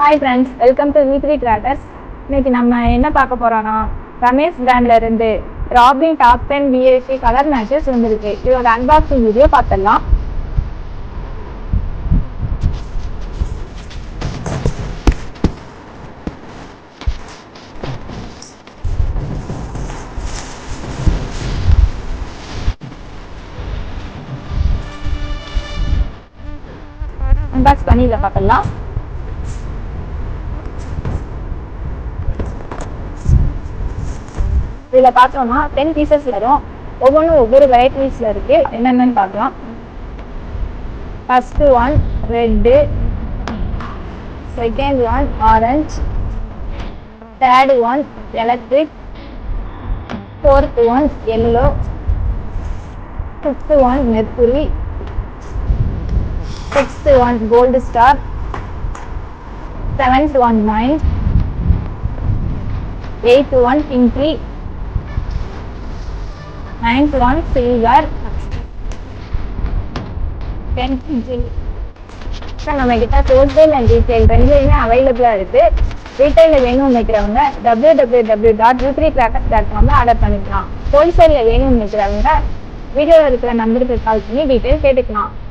Hi friends, welcome to V3 Traders. இன்னைக்கு நம்ம என்ன பார்க்க போறோம்னா, ரமேஷ் பிராண்ட்ல இருந்து robin top 10 BAC colour matches வந்திருக்கு. இதோட அன்பாக்சிங் வீடியோ பார்த்துடலாம். அன்பாக்ஸ் பண்ணி இதை பார்க்கலாம். இதில் பார்த்தோம்னா 10 பீசஸ் வரும். ஒவ்வொன்றும் ஒவ்வொரு வெரைட்டிஸில் இருக்குது. என்னென்னு பார்க்கலாம். First one red, second one orange, third one electric, fourth one yellow, fifth one mercury, sixth one gold star, seventh one mine, eighth one pinkly, ninth one silver, 10th ஜில். நம்ம கிட்ட ஹோல்சேல் அண்ட் ரீட்டைல் ரெண்டுலையுமே அவைலபிளா இருக்கு. ரீட்டைல வேணும்னு நினைக்கிறவங்க www.v3traders.com order பண்ணிக்கலாம். ஹோல்சேல்ல வேணும்னு நினைக்கிறவங்க வீடியோவில் இருக்கிற நம்பருக்கு கால் பண்ணி டீட்டெயில் கேட்டுக்கலாம்.